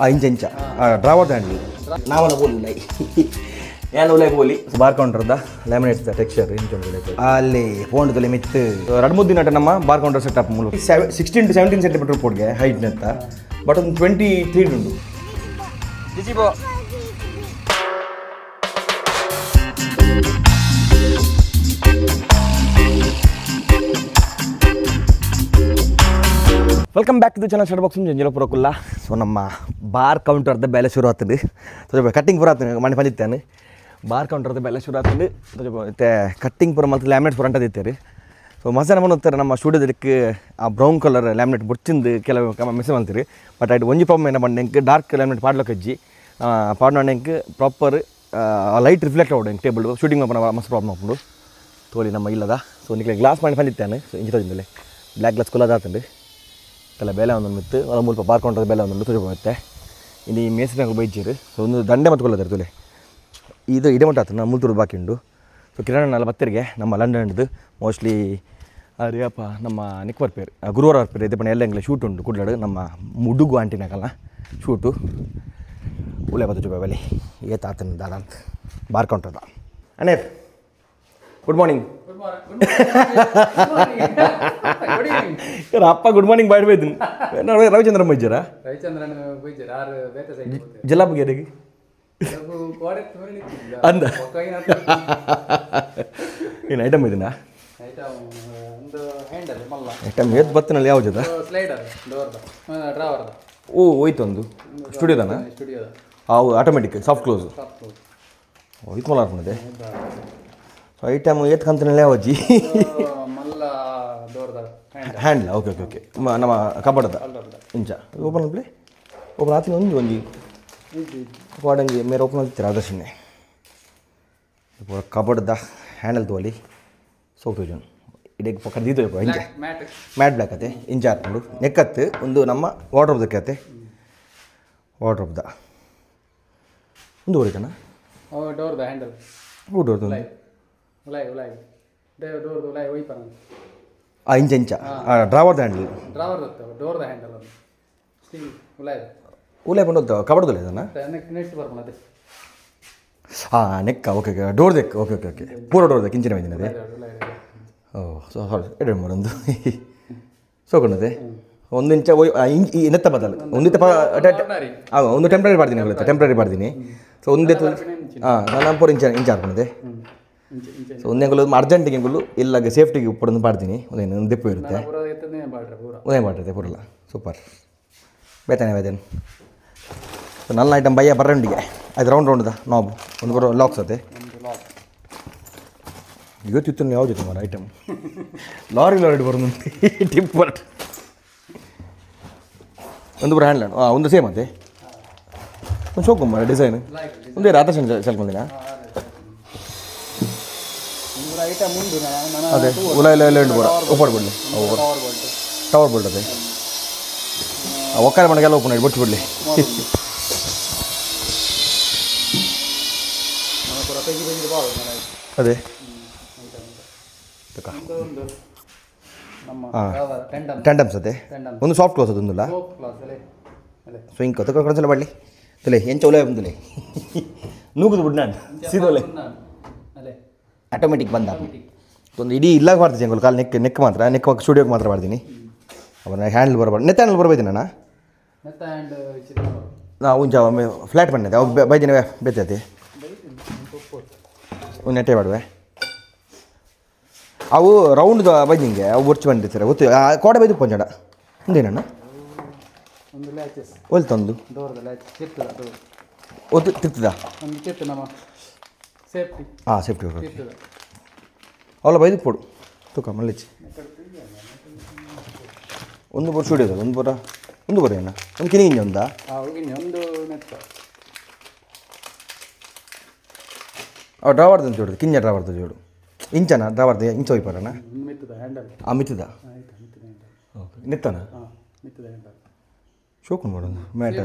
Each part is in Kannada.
ಇಂಚ ಇಂಚ ಡ್ರಾವರ್ ಹ್ಯಾಂಡಲ್ ನಾವಲ್ಲ ಬೋಲಿ ಏನು ಉಲೈ ಬೋಲಿ ಬಾರ್ ಕೌಂಟರ್ದ ಲ್ಯಾಮಿನೇಟ್ಸ್ ಟೆಕ್ಸ್ಚರ್ ಇಂಚ ಅಲ್ಲಿ ಫೋನ್ ತೊಲೆ ಮಿತ್ತು 2-3 ದಿನ ನಮ್ಮ ಬಾರ್ ಕೌಂಟರ್ ಸೆಟಪ್ ಮೂಲ 16 to 17 ಸೆಂಟಿಮೀಟರ್ ಪೋಡ್ಗೆ ಹೈಟ್ ಅಂತ ಬಟ್ ಒಂದು 23 ಉಂಟು welcome back to the channel ಶರ್ಟ್ ಬಾಕ್ಸ್ ಜಂಜಲ ಪುರಕುಲ್ಲ ಸೊ ನಮ್ಮ ಬಾರ್ ಕೌಂಟರ್ದ ಬೆಲೆ ಶುರು ಆಗ್ತದೆ ಕಟ್ಟಿಂಗ್ ಪುರ ಆಗ್ತದೆ ಮನೆ ಬಂದಿತ್ತೇನೆ ಬಾರ್ ಕೌಂಟರ್ದ ಬೆಲೆ ಶುರು ಆಗ್ತದೆ ಮತ್ತು ಕಟ್ಟಿಂಗ್ ಪುರ ಮತ್ತು ಲ್ಯಾಮಿನೇಟ್ ಪುರ ಅಂಟದಿತ್ತೇರಿ ಸೊ ಮಸಾನ ಬಂದು ನಮ್ಮ ಸ್ಟುಡಿಯೋದಕ್ಕೆ ಆ ಬ್ರೌನ್ ಕಲರ್ ಲ್ಯಾಮಿನೇಟ್ ಬುಡ್ಚಿಂದು ಕೆಲವು ಮಿಸ್ ಮಾಡ್ತೀರಿ ಬಟ್ ಅದು ಒಂಜಿ ಪ್ರಾಬ್ಲಮ್ ಏನು ಬಂಡೆಂಗೆ ಡಾರ್ಕ್ ಲ್ಯಾಮಿನೇಟ್ ಪಾಡ್ಲಕ್ಕೆ ಅಜ್ಜಿ ಪಾಡ್ನಂಗೆ ಪ್ರಾಪರ್ ಲೈಟ್ ರಿಫ್ಲೆಕ್ಟ್ ಆಗೋದು ಟೇಬಲ್ ಶೂಟಿಂಗ್ ಮಾಡ್ಕೊಂಡು ಮಸ್ತ್ ಪ್ರಾಬ್ಲಮ್ ಹಾಕೊಂಡು ತೋಳಿ ನಮ್ಮ ಇಲ್ಲದ ಸೊ ನಿಮಗೆ ಗ್ಲಾಸ್ ಮಾಡಿ ಬಂದಿತ್ತೇನೆ ಸೊ ಇಂಜಿತಂದಲೆ ಬ್ಲ್ಯಾಕ್ ಗ್ಲಾಸ್ ಕುಲದ ಆತಂಡು ಎಲ್ಲ ಬೇಲೆ ಒಂದೊಂದು ಮಿತ್ತು ಅದು ಮುಲ್ಪ ಬಾರ್ ಕೌಂಟರ್ ಬೇಲೆ ಒಂದೊಂದು ತುಳಿಬೋಗುತ್ತೆ ಇಲ್ಲಿ ಮೇಸಿನಾಗ ಬೈಜೀರು ಸೊ ಒಂದು ದಂಡೆ ಮತ್ತು ಕೊಲ್ಲದಾರೆ ತುಲೆ ಇದು ಇಡೆ ಮಟ್ಟ ಆತು ನಮ್ಮ ಮುಲ್ತೂರು ಬಾಕಿ ಉಂಡು ಸೊ ಕಿರಣ್ ಬತ್ತರಿಗೆ ನಮ್ಮ ಲಂಡನ್ದು ಮೋಸ್ಟ್ಲಿ ಅರಿಯಪ್ಪ ನಮ್ಮ ನಿಕ್ವರ್ ಪೇರು ಗುರುವಾರ ಪೇರು ಇದೆ ಪಣ ಎಲ್ಲ ಎಂಗ್ಲ ಶೂಟ್ ಉಂಟು ಕುಡ್ಲಾಡು ನಮ್ಮ ಮುಡುಗು ಆಂಟಿನಾಗಲ್ಲ ಶೂಟು ಉಳೆ ಬತ್ತು ಜೊತೆ ಬಲಿ ಏತ ಆತನ ದಾದ ಅಂತ ಬಾರ್ ಕೌಂಟರ್ದ ಅನೇರ್ ಗುಡ್ ಮಾರ್ನಿಂಗ್ ಅಪ್ಪ ಗುಡ್ ಮಾರ್ನಿಂಗ್ ಬಾಯ್ ಬೈದಿನಿ ರವಿಚಂದ್ರನ್ ಬೈಜಾರಾ ಜಲಾಬ್ಗೆ ಯಾರಿಗೆ ಅಂದ ಏನು ಐಟಮ್ ಇದೀನಾ ಐಟಮ್ ಏತ್ ಬತ್ತಿನಲ್ಲಿ ಯಾವ ಜೊತೆ ಓ ಹೋಯ್ತು ಒಂದು ಸ್ಟುಡಿಯೋದಾನ ಅವು ಆಟೋಮೆಟಿಕ್ ಸಾಫ್ಟ್ ಕ್ಲೋಸ್ ಹೋಯ್ತು ಮಲ್ಲ ಅರ್ಪಣದೆ ಐಟಮ್ ಏತ್ ಕಂತನಲ್ಲಿ ಯಾವ ಅಜ್ಜಿ ಹ್ಯಾಂಡ್ಲ ಓಕೆ ಓಕೆ ಓಕೆ ನಮ್ಮ ಕಬಡ್ದ ಇಂಚ ಓಪನ್ ಪ್ಲೇ ಓಪನ್ ಆತೀನಿ ಒಂಜಿ ವಾಡಂಗಿ ಮೇರೆ ಓಪನ್ ಆಗ್ತೀರ ಅದರ್ಶನ್ನೇ ಕಬಡ್ದ ಹ್ಯಾಂಡಲ್ ತೋಲಿ ಸೋಗ್ತೋಜನ್ ಇಡೀಗೆ ಪಕ್ಕ ದೀತೋಯ್ಪ ಇಂಚ ಮ್ಯಾಟ್ ಬ್ಲ್ಯಾಕ್ ಅತ್ತೆ ಇಂಚ ಹಾಕೊಂಡು ನೆಕ್ಕತ್ತು ಒಂದು ನಮ್ಮ ವಾರ್ಡ್ರೋಬ್ದಕ್ಕೆ ಅತ್ತೆ ವಾರ್ಡ್ರೋಬ್ದ ಒಂದು ಹೊಡಿತಾನ ಡೋರ್ದ ಹ್ಯಾಂಡಲ್ ಹೂ ಡೋರ್ದು ಇಂಚ ಇಂಚ ಡ್ರಾವರ್ದ ಹ್ಯಾಂಡಲ್ ಡೋರ್ದ ಹ್ಯಾಂಡಲ್ ಉಲಾಯ್ ಬಂದು ಕಬಡ್ದಲ್ಲ ಇದನ್ನು ನೆಕ್ಸ್ಟ್ ಬರ್ಬೋದು ಹಾಂ ನೆಕ್ಕ ಓಕೆ ಓಕೆ ಡೋರ್ ದೆಕ್ ಓಕೆ ಓಕೆ ಓಕೆ ಪೂರ ಡೋರ್ ದೆಕ್ ಇಂಚಿನ ಬಂದಿನದೆ ಓ ಸೊ ಸಾರಿ ಎರಡು ಮೂರೊಂದು ಸೋಕೊಂಡದೆ ಒಂದು ಇಂಚ ನೆತ್ತ ಬದಲು ಒಂದು ಟೆಂಪ್ರರಿ ಮಾಡ್ತೀನಿ ಟೆಂಪ್ರರಿ ಮಾಡ್ತೀನಿ ಸೊ ಒಂದೇ ಹಾಂ ನಾನು ಪೂರ ಇಂಚ ಹಾಕೊಂಡಿದೆ ಸೊ ಒಂದೇ ಅರ್ಜೆಂಟಿಗೆ ಇಲ್ಲಾಗ ಸೇಫ್ಟಿಗೆ ಉಪ್ಪಡೊಂದು ಮಾಡ್ತೀನಿ ಒಂದೇನು ದೆಪ್ಪು ಇರುತ್ತೆ ಉದಯ ಮಾಡಿರುತ್ತೆ ಪೂರಲ್ಲ ಸೂಪರ್ ಬೇತಾನೆ ಬೇತೇನು ಸೊ ನನ್ನ ಐಟಮ್ ಬಯ್ಯ ಬರಂಡಿಗೆ ಅದು ರೌಂಡ್ ನಾಬ್ ಒಂದು ಬರೋ ಲಾಕ್ಸ್ ಅತ್ತೆ ಇವತ್ತಿತ್ತು ಯಾವ್ದು ಇತ್ತು ಮಾರ ಐಟಮ್ ಲಾರಿ ಬರೋದು ಟಿಪ್ಪರ್ ಒಂದು ಬರೋ ಹ್ಯಾಂಡ್ಲ್ಯಾಂಡ್ ಒಂದು ಸೇಮ್ ಅತ್ತೆ ಒಂದು ಶೋಕುಮಾರ ಡಿಸೈನ್ ಒಂದೇ ರಾಧಾಶನ್ ಸೆಲ್ಕೊಂಡಿನ ಅದೇ ಉಲ ಎಲ್ಲ ಬರ ಓಪನ್ ಬಿಡಲಿ ಟವರ್ ಬೋಲ್ಟ್ ಅದೇ ಒಕ್ಕಾರೆ ಮನೆಗೆಲ್ಲ ಓಪನ್ ಆಗಿ ಬಿಟ್ಟು ಬಿಡಲಿ ಅದೇ ಟೆಂಡಮ್ಸ್ ಅದೇ ಒಂದು ಸಾಫ್ಟ್ ಕ್ಲಾಸ್ ಅದೊಂದಿಲ್ಲ ಸೊ ಹಿಂಗೆ ಕತ್ಕೊಂಡ್ಸಲ ಮಾಡಲಿ ತಲೆ ಏನು ಚೌಲೆ ಬಂದಲೆ ನೂಗುದು ಬಿಡು ನಾನು ಸೀದೋಲೆ ಆಟೋಮೆಟಿಕ್ ಬಂದ ಒಂದು ಇಡೀ ಇಲ್ಲಾಗ ಮಾಡ್ತೀನಿ ಅಂಗಲ್ ಕಾಲು ನೆಕ್ ಮಾತ್ರ ನೆಕ್ ಸ್ಟುಡಿಯೋಗೆ ಮಾತ್ರ ಮಾಡ್ತೀನಿ ಅವನ್ನ ಹ್ಯಾಂಡಲ್ ಬರಬಾರ್ದು ನೆತ್ತ ಹ್ಯಾಂಡಲ್ ಬರ್ಬೈತೀನಿ ನಾನು ಒಂಚ ಒಮ್ಮೆ ಫ್ಲ್ಯಾಟ್ ಬಂದಿದೆ ಅವಾಗ ಬೈದಿನ ಬೇತೈತಿ ಒಂದು ನೆಟ್ಟೆ ಮಾಡುವೆ ಅವು ರೌಂಡ್ ಬೈದಿಂಗೆ ಅವು ಬುರ್ಚು ಬಂದಿರ್ತಾರೆ ಗೊತ್ತು ಕೋಟೆ ಬೈದು ಪಂಜಡ ಒಂದೇನಣ್ಣ ಒಲ್ತೊಂದು ಒತ್ತು ತಿರ್ತದ ಹಾಂ ಸೇಫ್ಟಿ ಅವಲ್ಲ ಬೈದು ಕೊಡು ತೂಕ ಮಲ್ಲಿಚಿ ಒಂದು ಬರ ಸ್ಟುಡಿಯೋದ ಒಂದು ಬರ ಅಣ್ಣ ಒಂದು ಕಿನಿಗಿಂಜ ಒಂದಾ ಡ್ರಾವರ್ದು ಅಂತ ಜೋಡು ಕಿಂಜ ಡ್ರಾವರ್ದು ಜೋಡು ಇಂಚನ ಡ್ರಾವರ್ದು ಇಂಚ ಹೋಯ್ಪಾರಣ್ಣ ಮಿತ್ತದ ಓಕೆ ನೆತ್ತನ ಶೋಕನ್ ಮಾಡೋದು ಮ್ಯಾಟ್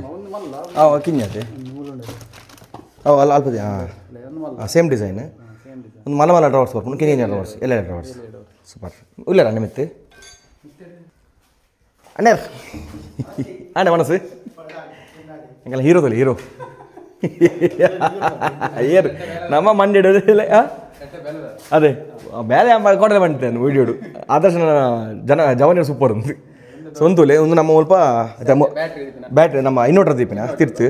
ಕಿಂಜತೆ ಅಲ್ಲ ಅಲ್ಪದೆ ಹಾಂ ಸೇಮ್ ಡಿಸೈನ್ ಒಂದು ಮಲ ಡ್ರಾವರ್ಸ್ ಬರ್ಕೊಂಡು ಕಿನಿಗಿಂಜ ಡ್ರಾವರ್ಸ್ ಎಲ್ಲ ಡ್ರಾವರ್ಸ್ ಸೂಪರ್ ಇಲ್ಲ ನಿಮಿತ್ತು ಅಣ್ಣ ಅಣ್ಣ ಮನಸ್ಸು ಹಿಂಗೆಲ್ಲ ಹೀರೋದಲ್ಲಿ ಹೀರೋ ಏರು ನಮ್ಮ ಮಂಡ್ಯ ಅದೇ ಬೇರೆ ಮಾಡ್ಕೊಂಡ್ರೆ ಬಂತೇನೆ ವೀಡಿಯೋಡು ಆದರ್ಶ ಜವನಿಯರ್ ಸೂಪರ್ ಉಂಟು ಸ್ವಂತೂಲೆ ಒಂದು ನಮ್ಮ ಸ್ವಲ್ಪ ಬ್ಯಾಟ್ರಿ ನಮ್ಮ ಇನ್ವರ್ಟರ್ ದೀಪಿನ ತಿರ್ತು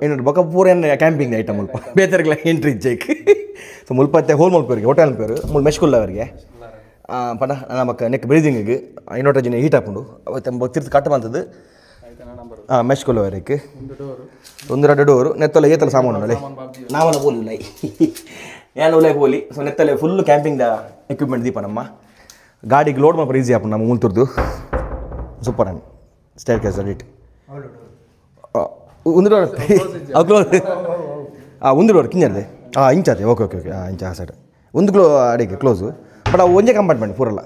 ಇನ್ವರ್ಟರ್ ಬೊಕ್ಕ ಪೂರ ಕ್ಯಾಂಪಿಂಗ್ ಐಟಮ್ ಮುಲ್ಪ ಬೇತರ್ಗಳ ಎಂಟ್ರಿ ಇಜ್ಜೈಕ್ ಸೊ ಮುಲ್ಪತ್ತೆ ಹೋಲ್ ಮುಲ್ಪವರಿಗೆ ಹೋಟೆಲ್ ಪೇರು ಮುಲ್ ಮೆಶ್ಕುಲ್ಲವರಿಗೆ ಪಣ ನಮಕ್ಕೆ ನೆಕ್ ಬ್ರೀದಿಂಗಿಗೆ ಇನ್ವರ್ಟರ್ ಜಿನ ಹೀಟ್ ಹಾಕೊಂಡು ಅವತ್ತು ತಿರ್ತು ಕಟ್ಟು ಬಂತದ್ದು ಮೆಶ್ಕುಲ್ಲವರಿಗೆ ಒಂದು 2 ಡೋರು ನೆತ್ತಲೆ ಏತಲ ಸಾಮಾನು ಅಲ್ಲೇ ನಾವಲ್ಲ ಪೋಲಿಲ್ಲ ಏನು ಒಳ್ಳೆ ಪೋಲಿ ಸೊ ನೆತ್ತಲೆ ಫುಲ್ ಕ್ಯಾಂಪಿಂಗ್ದ ಎಕ್ವಿಪ್ಮೆಂಟ್ ದೀಪ ನಮ್ಮ ಗಾಡಿಗೆ ಲೋಡ್ ಮಾಡ್ಬೋದು ಈಸಿ ಆಪು ನಮ್ಮ ಮುಲ್ತುರ್ದು ಸೂಪರ್ ಅನ್ ಸ್ಟೇರ್ ಕೇಸ್ ಅಡಿಟ್ ಒಂದು ಡೋರ್ ಕ್ಲೋಸ್ ಒಂದು ಡೋರ್ ಕಿಂಜರ್ದೆ ಇಂಚದೆ ಓಕೆ ಓಕೆ ಓಕೆ ಇಂಚ ಆ ಸೈಡ್ ಒಂದು ಅಡಿಗೆ ಕ್ಲೋಸು ಬಟ್ ಅವು ಒಂದೇ ಕಂಪಾರ್ಟ್ಮೆಂಟ್ ಪೂರಲ್ಲ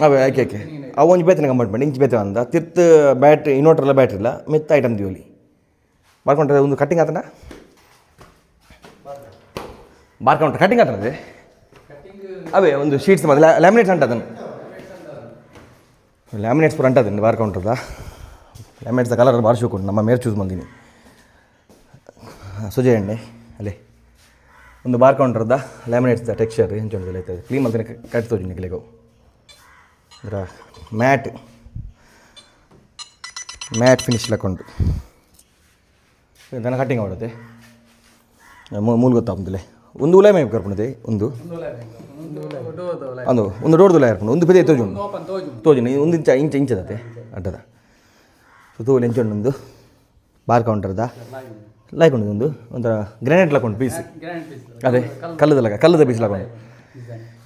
ಅವೇ ಆಕೆ ಆಕೆ ಅವು ಒಂಜಿ ಬೇತನೆ ಕಂಪಾರ್ಟ್ಮೆಂಟ್ ಇಂಚು ಬೇತೆ ಅಂದ ತಿರ್ತು ಬ್ಯಾಟ್ರಿ ಇನ್ವರ್ಟರ್ ಎಲ್ಲ ಬ್ಯಾಟ್ರಿ ಇಲ್ಲ ಮಿತ್ತ ಐಟಮ್ ದೀವಲಿ ಬಾರ್ಕೊಂಡ್ರೆ ಒಂದು ಕಟ್ಟಿಂಗ್ ಆತನ ಬಾರ್ಕೊಂಡ್ರೆ ಕಟ್ಟಿಂಗ್ ಆತನದೆ ಅವೇ ಒಂದು ಶೀಟ್ಸ್ ಮತ್ತೆ ಲ್ಯಾಮಿನೇಟ್ಸ್ ಅಂಟ ಅದನ್ನು ಲ್ಯಾಮಿನೇಟ್ಸ್ ಪೂರ ಅಂಟದನ್ನು ಬಾರ್ ಕೌಂಟ್ರದ ಲ್ಯಾಮಿನೇಟ್ಸ್ ಕಲರ್ ಬಾರ್ ಶೋಕೊಂಡು ನಮ್ಮ ಮೇರ್ ಚೂಸ್ ಬಂದೀನಿ ಸುಜಯ್ ಎಣ್ಣೆ ಅಲ್ಲೇ ಒಂದು ಬಾರ್ ಕೌಂಟ್ರದ ಲ್ಯಾಮಿನೇಟ್ಸ್ ಟೆಕ್ಸ್ಚರ್ ಹೆಂಚೊಂದು ಆಯ್ತದೆ ಕ್ಲೀನ್ ಮಾಡ್ತಾನೆ ಕಟ್ ತೋಜಿ ಕ್ಲಿಗವು ಅಂದ್ರೆ ಮ್ಯಾಟ್ ಫಿನಿಶ್ ಲಕ್ಕೊಂಡು ದನ ಕಟ್ಟಿಂಗ್ ಮಾಡುತ್ತೆ ಮೂಲ ಗೊತ್ತಾಗ್ತದೆ ಒಂದು ಉಲಾಯ ಮೇವು ಕರ್ಕೊಂಡಿದೆ ಒಂದು ಡೋರ್ದು ಉಲಾಯ ಕರ್ಕೊಂಡು ಒಂದು ಪೆದೆ ತೋಜುಂಡು ಒಂದು ಇಂಚ ಇಂಚದತ್ತೆ ಅಡ್ಡದ ಸೊ ತೋಲಿ ಎಂಚೊಂಡು ಒಂದು ಬಾರ್ ಕೌಂಟರ್ದ ಲೈಕೊಂಡು ಒಂದು ಒಂಥರ ಗ್ರಾನೈಟ್ ಲಕ್ಕೊಂಡು ಪೀಸ್ ಅದೇ ಕಲ್ಲದ ಪೀಸ್ ಲಕ್ಕೊಂಡು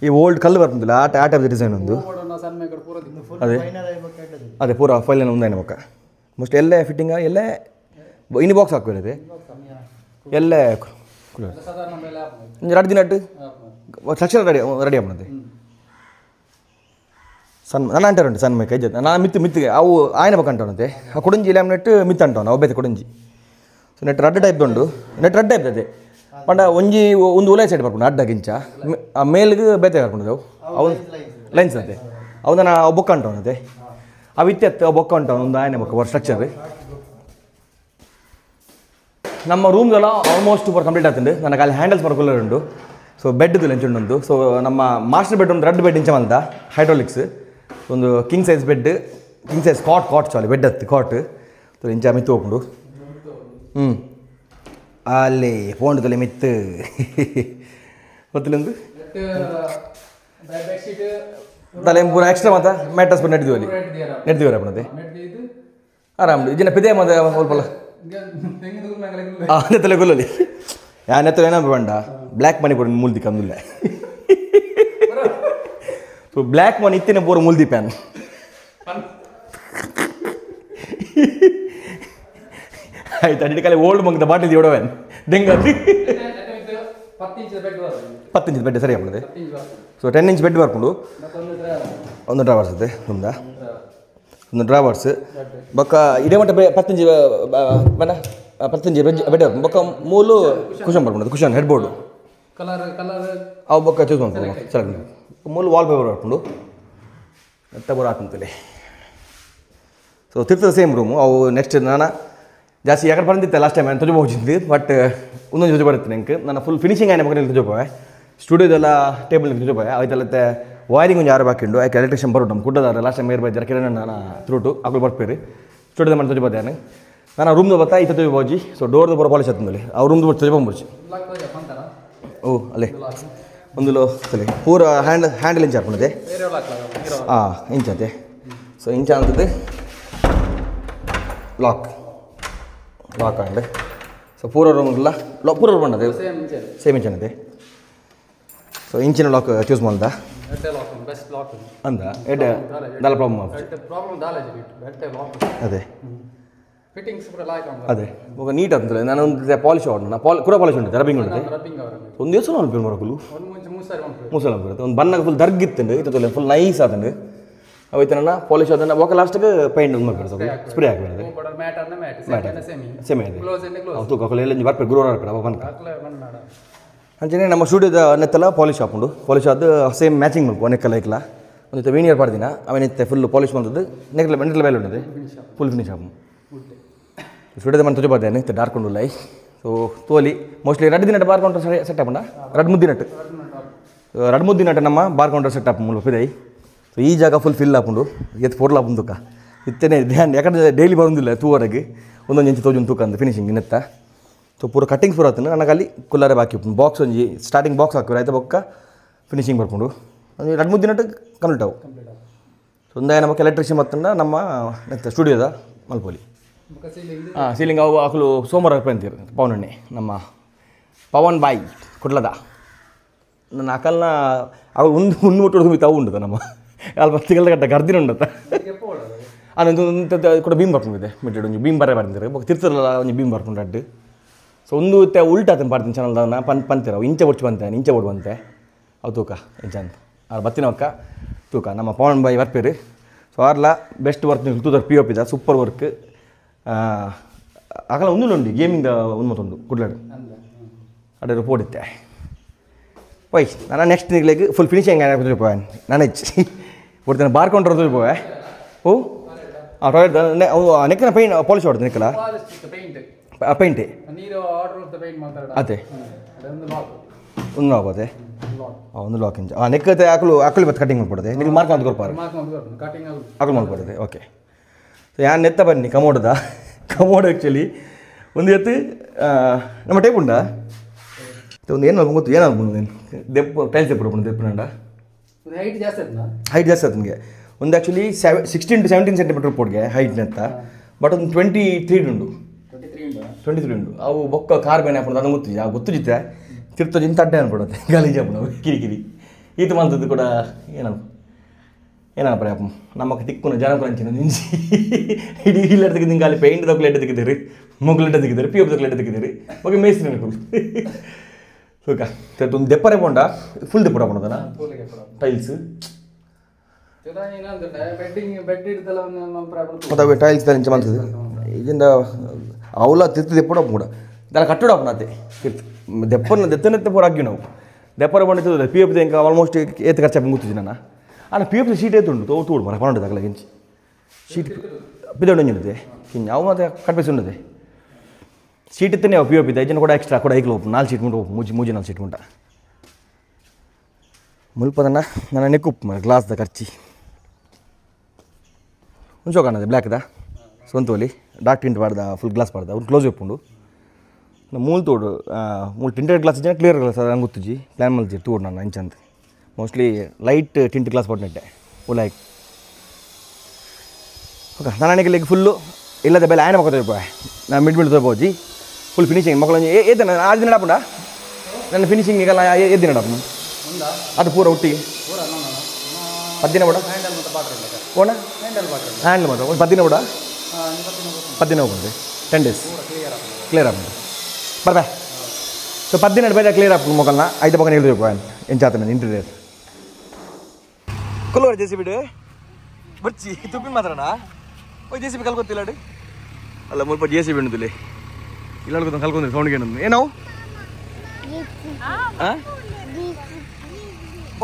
ಈ ಓಲ್ಡ್ ಕಲ್ಲು ಬರ್ತಂದಿಲ್ಲ ಆ ಟೈಪ್ ಡಿಸೈನ್ ಒಂದು ಅದೇ ಪೂರ ಫೈಲಿನ ಒಂದೇನು ಬೊಕ್ಕ ಮೋಸ್ಟ್ ಎಲ್ಲೇ ಫಿಟ್ಟಿಂಗ ಎಲ್ಲೇ ಇನ್ನು ಬಾಕ್ಸ್ ಹಾಕಿರೋದೆ ಎಲ್ಲೇ 2 ದಿನ ತಕ್ಷಣ ರೆಡಿ ಆಗ್ಬಿಡುತ್ತೆ ನನ್ನ ಅಂಟಾರುಂಟು ಸಣ್ಣ ಕೈ ಜೊತೆ ನಾನು ಮಿತ್ತಿಗೆ ಅವು ಆಯ್ನ ಬಕ್ಕ ಅಂಟವನಂತೆ ಆ ಕೊಡಂಜಿ ಲ್ಯಾಮಿನೆಟ್ ಮಿತ್ ಅಂಟವನು ಅವು ಬೇತೆ ಕೊಡಂಜಿ ಸೊ ನೆಟ್ ರಡ್ಡ ಟೈಪ್ ಉಂಡು ನೆಟ್ ರಡ್ಡ ಟೈಪ್ ಅದೇ ಪಂಡ ಒಂಜಿ ಒಂದು ಉಲಾಯ್ ಸೈಡ್ ಬರ್ಕೊಂಡು ಅಡ್ಡ ಗಿಂಚ ಆ ಮೇಲ್ಗೆ ಬೇತೆ ಕರ್ಕೊಂಡು ಅವು ಲೈನ್ಸ್ ಅಂತೆ ಅವನ್ನ ಅವು ಬೊಕ್ಕ ಅಂಟವನಂತೆ ಅವು ಇತ್ತೆತ್ತು ಅವು ಬೊಕ್ಕ ಅಂಟವನು ಒಂದು ಆಯ್ನ ಬೊಕ್ಕ ಸ್ಟ್ರಕ್ಚರ್ ನಮ್ಮ ರೂಮ್ಗೆಲ್ಲ ಆಲ್ಮೋಸ್ಟ್ ಪೂರ ಕಂಪ್ಲೀಟ್ ಆಗ್ತದೆ ನನಗೆ ಅಲ್ಲಿ ಹ್ಯಾಂಡಲ್ಸ್ ಮಾಡ್ಕೊಳ್ಳೋರು ಉಂಟು ಸೊ ಬೆಡ್ದು ಲೆಂಚುಂಡು ಸೊ ನಮ್ಮ ಮಾಸ್ಟರ್ ಬೆಡ್ ಒಂದು 2 ಬೆಡ್ ಇಂಚ ಬಂದ ಹೈಡ್ರಾಲಿಕ್ಸ್ ಒಂದು king size bed king size cot ಚಾಲಿ ಬೆಡ್ ಹತ್ತು ಕಾಟ್ ಇಂಚ ಮಿತ್ತು ಹೋಗ್ಕೊಂಡು ಅಲ್ಲಿ ಫೋನ್ ತಲೆ ಮಿತ್ತು ಗೊತ್ತಿಲ್ಲೊಂದು ತಲೆ ಪೂರ ಎಕ್ಸ್ಟ್ರಾ ಮಾತ್ರ ಮ್ಯಾಟ್ರಸ್ ಪೂರ ನೆಡ್ತೀವಿ ಅಪ್ಪನದೆ ಆರಾಮ್ ಇದನ್ನ ಪೆದೆ ಮತ್ತೆ ಸ್ವಲ್ಪಲ್ಲ ನೆತ್ತಲೆ ಗೊಲ್ಲಲ್ಲಿ ಯಾ ನೆತ್ತಲೆ ಏನಪ್ಪ ಬೇಡ ಬ್ಲ್ಯಾಕ್ ಮನಿ ಕೂಡ ಮೂಲ್ದಿ ಕಂದಿಲ್ಲ ಸೊ ಬ್ಲ್ಯಾಕ್ ಮನಿ ಇತ್ತಿನ ಪೂರ ಮೂಲ್ದಿ ಪ್ಯಾನ್ ಆಯ್ತು ಅಡ್ಡಿ ಕಾಲಿ ಓಲ್ಡ್ ಮಂಗದ ಬಾಟಲ್ ಇಡೋವೇನ್ ಡೆಂಗ 10 ಇಂಚ್ ಬೆಡ್ ಸರಿ ಆಗ್ತದೆ ಸೊ 10 ಇಂಚ್ ಬೆಡ್ ಬರ್ಕೊಂಡು ಒಂದು ಡ್ರಾವರ್ಸ್ ಇದೆ ಮುಂದೆ ಒಂದು ಡ್ರಾವರ್ಸ್ ಬೊಕ್ಕ ಇಡೇ ಮಟ್ಟ 10 ಇಂಚ್ ಬಣ್ಣ 10 ಇಂಚ್ ಬೆಡ್ ಬೊಕ್ಕ ಮೂಲು ಕುಷನ್ ಬರ್ಕೊಂಡು ಕುಷನ್ ಹೆಡ್ ಬೋರ್ಡು ಅವು ಬೊಕ್ಕ ಚೂಸ್ ಮಾಡ್ಕೊಂಡು ಸರಿ ಮೂಲು ವಾಲ್ ಪೇಪರ್ ಬರ್ಕೊಂಡು ಎತ್ತ ಬರೋ ಹಾಕಂತಲೇ ಸೊ ತಿರ್ತದ ಸೇಮ್ ರೂಮು ಅವು ನೆಕ್ಸ್ಟ್ ನಾನು ಜಾಸ್ತಿ ಯಾಕಡೆ ಬಂದಿತ್ತೆ ಲಾಸ್ಟ್ ಟೈಮ್ ನಾನು ತುಜು ಹೋಗಿದ್ದೆ ಬಟ್ ಒಂದೊಂದು ಜೊತೆ ಬರುತ್ತೆ ನಂಗೆ ನಾನು ಫುಲ್ ಫಿನಿಶಿಂಗ್ ಆಯ್ನ ಮಗನಲ್ಲಿ ತುಜೋಪವೆ ಸ್ಟುಡಿಯೋದೆಲ್ಲ ಟೇಬಲ್ ತುಜೋಪವೆ ಆಯ್ತಲ್ಲತ್ತೆ ವೈರಿಂಗ್ ಒಂದು ಯಾರು ಬಾಕಿಂಡು ಆಯ್ಕೆ ಎಲೆಕ್ಟ್ರಿಷಿಯನ್ ಬರೋದು ನಮ್ಮ ಕುಡ್ಡದಾರೆ ಲಾಸ್ಟ್ ಟೈಮ್ ಏರ್ ಬೈದಾರೆ ಕಿರಣ್ ನಾನು ಥ್ರೂಟು ಆಕಳು ಬರ್ತೀರಿ ಸ್ಟುಡಿಯೋದ ಮಾಡಿ ತುಜು ಬರ್ತಾನೆ ನಾನು ರೂಮ್ದು ಬರ್ತಾ ಇತ್ತು ತುಜು ಹೋಗಿ ಸೊ ಡೋರ್ದು ಬರೋ ಪಾಲಿಶ್ ಹತ್ತಂದಲ್ಲಿ ಆ ರೂಮ್ದು ಬರ್ತು ತುಜು ಬಂದ್ಬಿಡ್ಸಿ ಓ ಅಲ್ಲೇ ಒಂದು ಸರಿ ಪೂರ ಹ್ಯಾಂಡಲ್ ಇಂಚ್ ಹಾಕೊಂಡಿದೆ ಇಂಚತೆ ಸೊ ಇಂಚ ಅಂತದ್ದು ಲಾಕ್ ಆಂಡ್ ಸೊ ಪೂರ ರೂಮ್ಗೆಲ್ಲ ಪೂರ ರೂಮ್ ಅನ್ನೋದು ಸೇಮ್ ಇಂಚ್ ಅನ್ನದೆ ಸೊ ಇಂಚಿನ ಲಾಕ್ ಚೂಸ್ ಮಾಡ್ದ ಅಂದ ಎಡ್ ದಾಲ ಪ್ರಾಬ್ಲಮ್ ಅದೇ ಅದೇ ಇವಾಗ ನೀಟ್ ಅಂತಲೇ ನಾನು ಒಂದು ಪಾಲಿಶ್ ಆಡೋಣ ಕೂಡ ಪಾಲಿಶ್ ಉಂಟು ರಬ್ಬಿಂಗ್ ಉಂಟು ಒಂದು ದಿವಸ ನಾನು ಮಾಡಕಲು ಮೂಸಲ ಬರುತ್ತೆ ಒಂದು ಬಣ್ಣ ಫುಲ್ ದರ್ಗಿತ್ತಂಡು ಇತ್ತು ಫುಲ್ ನೈಸ್ ಆತಂಡು ಅವತ್ತು ನನ್ನ ಪಾಲಿಶ್ ಅದನ್ನು ಒಕ್ಕ ಲಾಸ್ಟಿಗೆ ಪೈಂಟ್ ಒಂದು ಮಾಡ್ಬಿಡ್ತಾರೆ ಸ್ಪ್ರೇ ಹಾಕಿಬಿಡೋದು ಸೇಮೆ ಇದೆ ತೂಕ ಎಲ್ಲ ಬರ್ಬೇಕು ಗುರುವಾರ ಬರ್ಬೇಡ ಬನ್ಕ ಅಂಚನೆ ನಮ್ಮ ಸ್ಟುಡಿಯೋದ ನೆತ್ತೆಲ್ಲ ಪಾಲಿಶ್ ಹಾಕೊಂಡು ಪಾಲಿಶ್ ಆದ ಸೇಮ್ ಮ್ಯಾಚಿಂಗ್ ಮಾಡ್ಕೊ ನೆಕ್ಕೆಲ್ಲ ಇಕ್ಕಲ್ಲ ಒಂದು ವೀನಿಯರ್ ಪಾಡ್ದಿನ ಅವನಿತ್ತೆ ಫುಲ್ ಪಾಲಿಶ್ ಬಂದದ್ದು ನೆಕ್ಲ ಬೇಲೆ ಉಂಟದೆ ಫುಲ್ ಫಿನಿಶ್ ಆಪು ಸುಡದೆ మన ತುಜ ಬರ್ದೇನೆ ಡಾರ್ಕ್ ಉಂಡುಲ್ಲ ಸೊ ತೋಲಿ ಮೋಸ್ಟ್ಲಿ ರಡ್ ದಿನಟ ಬಾರ್ ಕೌಂಟರ್ ಸೆಟ್ ಆಪಂಡ ರಡ್ ಮುದ್ದಿನಟ್ಟು ನಮ್ಮ ಬಾರ್ ಕೌಂಟರ್ ಸೆಟ್ ಆಪು ಮುಲ್ಪ ಪಿದೈ ಸೊ ಈ ಜಾಗ ಫುಲ್ ಫಿಲ್ ಆಪುಂಡು ಎತ್ತು ಪೋರ್ಲ ಆಪುಂದುಕ ಇತ್ತೇನೆ ಧ್ಯಾನ್ ಯಾಕಂದ್ರೆ ಡೈಲಿ ಬರೋದಿಲ್ಲ ತೂವರೆಗೆ ಒಂದೊಂದು ಇಂಚು ತೋಜು ತೂಕ ಅಂದು ಫಿನಿಶಿಂಗ್ ಇನ್ನೆತ್ತ ಸೊ ಪೂರ ಕಟ್ಟಿಂಗ್ಸ್ ಪೂರ ಆತನು ನನಗೆ ಅಲ್ಲಿ ಕುಲ್ಲರೆ ಬಾಕಿ ಬಾಕ್ಸ್ ಒಂಜಿ ಸ್ಟಾರ್ಟಿಂಗ್ ಬಾಕ್ಸ್ ಹಾಕಿವ್ರು ಆಯ್ತು ಬೊಕ್ಕ ಫಿನಿಶಿಂಗ್ ಬರ್ಕೊಂಡು ಅದು ಎರಡು ಮೂರು ದಿನಟ್ಟು ಕಂಪ್ಲೀಟ್ ಅವು ಸೊ ಒಂದೇ ನಮಗೆ ಎಲೆಕ್ಟ್ರಿಷಿಯನ್ ಮತ್ತಂಡ ನಮ್ಮ ಸ್ಟುಡಿಯೋದ ಮಲ್ಪೋಲಿ ಸೀಲಿಂಗ್ ಅವು ಹಾಕಲು ಸೋಮವಾರ ಅಂತೀರು ಪವನಣ್ಣೆ ನಮ್ಮ ಪವನ್ ಬಾಯ್ ಕುಡ್ಲದ ನನ್ನ ಅಕಲ್ನ ಅವು ಒಂದು ಮುಟ್ಟು ಅವು ಉಂಟದ ನಮ್ಮ ಅಲ್ಲಿ ತಿಂಗಳ ಗಂಟೆ ಗರ್ದಿನ ಉಂಡತ್ತ ಅದೊಂದು ಕೂಡ ಬೀಮ್ ಬರ್ಕೊಂಡಿದೆ ಮಿಟ್ಟೆಡ್ ಒಂದು ಬೀಮ್ ಬರೇ ಬರ್ತಿರು ತಿರ್ತಿರಲ್ಲ ಒಂದು ಬೀಮ್ ಬರ್ಕೊಂಡು ಅಡ್ಡು ಸೊ ಒಂದು ಉಲ್ಟಾತನ ಪಾಡ್ತೀನಿ ಚಾನಲ್ದವನ್ನ ಪಂತೀರ ಇಂಚೆ ಒಡ್ಚು ಬಂತೆ ಇಂಚೆ ಓಡ್ ಬಂತೆ ಅವು ತೂಕ ಇಂಚ ಅಂತ ಅವ್ರು ಬತ್ತಿನವಕ್ಕ ತೂಕ ನಮ್ಮ ಪವನ್ ಬಾಯ್ ವರ್ಪೇರು ಸೊ ಅವ್ರಲ್ಲ ಬೆಸ್ಟ್ ವರ್ಕ್ ತೂದರ್ ಪಿ ಒ ಪಿದ ಸೂಪರ್ ವರ್ಕ್ ಆಗಲ್ಲ ಒಂದು ಉಂಡು ಗೇಮಿಂದ ಒಂದು ಮತ್ತೊಂದು ಕುಡ್ಲಾಡು ಅದೇ ಪೋಡಿತ್ತೆ ಪೈ ನಾನು ನೆಕ್ಸ್ಟ್ ನಿಗ್ಲೆಗ್ ಫುಲ್ ಫಿನಿಶಿಂಗ್ ಪೋಯ್ ನಾನು ಹೆಚ್ಚಿ ಕೊಡ್ತೇನೆ ಬಾರ್ ಕೌಂಟರ್ ಪೋವೆ ಓ ಟಾಯ್ಲೆಟ್ ನೆಕ್ಕಿನ ಪೈಂಟ್ ಪಾಲಿಶ್ ಹೊಡ್ದು ನೆಕ್ಕಲ್ಲ ಪೈಂಟ್ ಅದೇ ಒಂದು ಲಾಕ್ ಅದೇ ಒಂದು ಲಾಕ್ ಇಂಚ ನೆಕ್ಕತ್ತೆ ಆಕಳು ಬತ್ತು ಕಟಿಂಗ್ ಮಾಡ್ಕೊಡದೆ ನೀವು ಮಾರ್ಕ್ ಅಂತ ಕೊಡ್ಪಾರೆ ಆಕಳು ಮಾಡ್ಕೊಡದೆ ಓಕೆ ಸೊ ಯಾರು ನೆತ್ತ ಬನ್ನಿ ಕಮೋಡ್ ಆ್ಯಕ್ಚುಲಿ ಒಂದು ಎತ್ತು ನಮ್ಮ ಟೈಪ್ ಉಂಡ ಒಂದು ಏನು ಗೊತ್ತು ಏನಾಗ್ಬೋದು ದೆಪ್ಪ ಟೈಲ್ಸ್ ಎప్పుడు ದೆಪ್ಪನಂಡ ಹೈಟ್ ಜಾಸ್ತಿ ಆಯ್ತು ನಿಮಗೆ ಒಂದು ಆ್ಯಕ್ಚುಲಿ 16 to 17 ಸೆಂಟಿಮೀಟರ್ ಪೋಡ್ಗೆ ಹೈಟ್ನ ಅಂತ ಬಟ್ ಒಂದು 23 ಉಂಡು 23 ಉಂಡು ಅವು ಬೊಕ್ಕ ಕಾರ್ ಬೇನೆ ಹಾಕೊಂಡು ಅದನ್ನು ಗೊತ್ತಿತ್ತೆ ತಿರ್ತೋಜಿ ಇಂಥ ಅಡ್ಡೆ ಅನ್ಬಿಡುತ್ತೆ ಗಲೀಜ್ ಹಾಪು ನಾವು ಕಿರಿಕಿರಿ ಈತ ಮಂತದ್ದು ಕೂಡ ಏನಪ್ಪ ಅಪ್ಪ ನಮ್ಮಕ್ಕೆ ತಿಕ್ಕುನ ಜನಪರಂಚಿನ ನಿಂಚಿ ಇಡೀ ಇಲ್ಲರ್ ತೆಗೆದು ನಿಂಗೆ ಅಲ್ಲಿ ಪೇಂಟ್ ತಗೊಳ್ಳಿ ಎಡ್ಡೆ ತೆಗಿದ್ದೀರಿ ಮೊಗ್ಲೆಡ್ಡೆ ತೆಗಿದ್ದೀರಿ ಪಿ ಒ ತಗೊಳ್ಳಿ ಎಡ್ಡೆ ತೆಗಿದ್ದೀರಿ ಓಕೆ ಮೇಸ್ತ್ರಿ ಅನ್ಕೊಂಡು ಓಕೆ ಒಂದು ದೆಪ್ಪರೆ ಪೋಂಡ ಫುಲ್ ದೆಪ್ಪಡ ಪೋಣದನ ಟೈಲ್ಸ್ ಮತ್ತೆ ಟೈಲ್ಸ್ ಇಂಚ ಮಂತದ್ದು ಇದರಿಂದ ಅವಲ ತಿರ್ತು ದೆಪ್ಪಡ ಕೂಡ దాని కట్టడు అప్పుడు అదే దెత్తనెత్తే పోరాగ్గి ನಾವು దెప్పర పండితే పిఎఫ్ ఇంకా ఆల్మోస్ట్ ఏత్ ఖర్చు గుర్తుంది నాన్న అన్న పిఎఫ్ షీట్ అయితే ఉండు తోడు మన పనుండదు అక్కడ గించి షీట్ పిదొండు ఉండుదే కింద అవు ಮತ್ತೆ ಕಟ್ಪೇಸಿ ఉండదు షీట్ ఇత్తనే పిఎఫ్ ಇದೆ ಇದನ್ನ ಕೂಡ ಎಕ್ಸ್ಟ್ರಾ ಕೂಡ ಐಕ್ಲು 4 షీట్ ಮುಂಟು ಮೂಜಿ 4 షీట్ ಮುಂಟ ಮುಲ್ಪದನ್ನ ನನ್ನ ನೆಕ್ಕುಪ್ ಮರ ಗ್ಲಾಸ್ ದ ಖರ್ಚಿ ఉంచో కన్నది బ్లాక్ దా సొంతోలి డార్క్ టింట్ పడదా ఫుల్ గ్లాస్ పడదా ಅವ್ರು ಕ್ಲೋಸ್ ಇಪ್ಪುಂಡು ಮೂಲ ತೋಡು ಮೂಲ ಟಿಂಟೆಡ್ ಗ್ಲಾಸ್ ಇದ್ದ ಕ್ಲಿಯರ್ ಗ್ಲಾಸ್ ಅದು ಹಂಗೆ ಗೊತ್ತಿಜಿ ಪ್ಲ್ಯಾನ್ ಮಲ್ಜಿ ತೋಡು ನಾನು ಇಂಚಂತ ಮೋಸ್ಟ್ಲಿ ಲೈಟ್ ಟಿಂಟ್ ಗ್ಲಾಸ್ ಪಡ್ನೆಟ್ಟೆ ಫುಲ್ ಆಯ್ಕೆ ಓಕೆ ನಾನು ನನಗೆ ಫುಲ್ಲು ಇಲ್ಲದ ಬೆಲೆ ಆಯ್ನ ಮಕ್ಕಳು ತೋಪೋ ನಾನು ಮಿಡ್ ತೋಪೋಜಿ ಫುಲ್ ಫಿನಿಶಿಂಗ್ ಮಕ್ಕಳು ಏದ ಆರು ದಿನ ನಡಪುಂಡ ನನ್ನ ಫಿನಿಶಿಂಗಿಗೆಲ್ಲ ಏದಿನ ನಡಪು ಅದು ಪೂರ ಒಟ್ಟಿಗೆ 10 ದಿನ ಬಿಡ ಓಣ ಹ್ಯಾಂಡಲ್ ಮಾತ್ರ ಒಂದು 10 ದಿನ ಬಿಡ 10 ದಿನ ಹೋಗ್ಬಂದೆ 10 days ಕ್ಲಿಯರ್ ಆಗ್ಬೋದು ಬರ್ಬೇ ಸೊ 10 ದಿನ ಬೇರೆ ಕ್ಲಿಯರ್ ಆಗ್ಬೋದು ಮೊಗಲ್ನ 5 ಪಕ್ಕ ಹೇಳಿದ್ರು ಏನು ಚಾತ ನಾನು ಇಂಟೀರಿಯರ್ ಕುಲ್ಲೋರು ಜೆ ಸಿ ಬಿಡು ಬರ್ಚಿ ತುಪ್ಪಿ ಮಾತ್ರಣ ಓ ಜೆ ಸಿ ಬಿ ಕಲ್ಕೊತಿಲ್ಲ ಅಡಿ ಅಲ್ಲ ಮುಲ್ಪ ಜೆ ಸಿ ಬಿ ಉಂಟುಲಿ ಇಲ್ಲ ಹೇಳ್ಕೊತ ಕಲ್ಕೊಂಡ್ರಿ ಸೌಂಡ್ಗೆ ಏನವು ಹಾಂ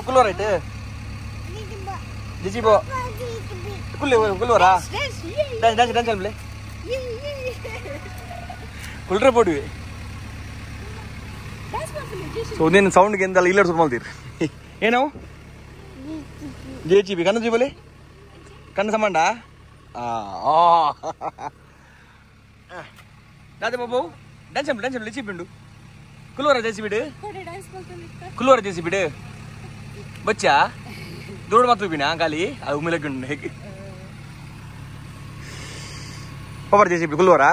ಕುಲ್ಲೋರ್ ಆಯ್ತು ಜೆ ಸಿ ಬೋ ಕುಲ್ಲೋರಾ ಡ್ಯಾನ್ಸ್ ಡ್ಯಾನ್ಸ್ ಅನ್ಬಿಳೆ ಕುಲ್ರೆ ಪೋಡ್ವಿ ಸೊ ನೀನು ಸೌಂಡ್ಗೆ ಎಂದಲ್ಲ ಇಲ್ಲ ಸ್ವಲ್ಪ ಮಾಡ್ತೀರಿ ಏನವು ಜೆ ಸಿ ಬಿ ಕಣ್ಣು ಜೀಬಲಿ ಕಣ್ಣು ಸಂಬಂಧ ರಾಧೆ ಬಾಬು ಡ್ಯಾನ್ಸ್ ಡ್ಯಾನ್ಸ್ ಜೆ ಸಿ ಬಿಂಡು ಕುಲ್ಲೋರ ಜೆ ಸಿ ಬಿಡು ಕುಲ್ಲೋರ ಜೆ ಸಿ ಬಿಡು ಬಚ್ಚಾ ದೂರ ಮಾತು ಬಿನ ಖಾಲಿ ಅದು ಉಮ್ಮಿಲಕ್ಕಂಡು ಹೇಗೆ ಪವರ್ ಜೆ ಸಿ ಬಿ ಕುಲ್ಲೋರಾ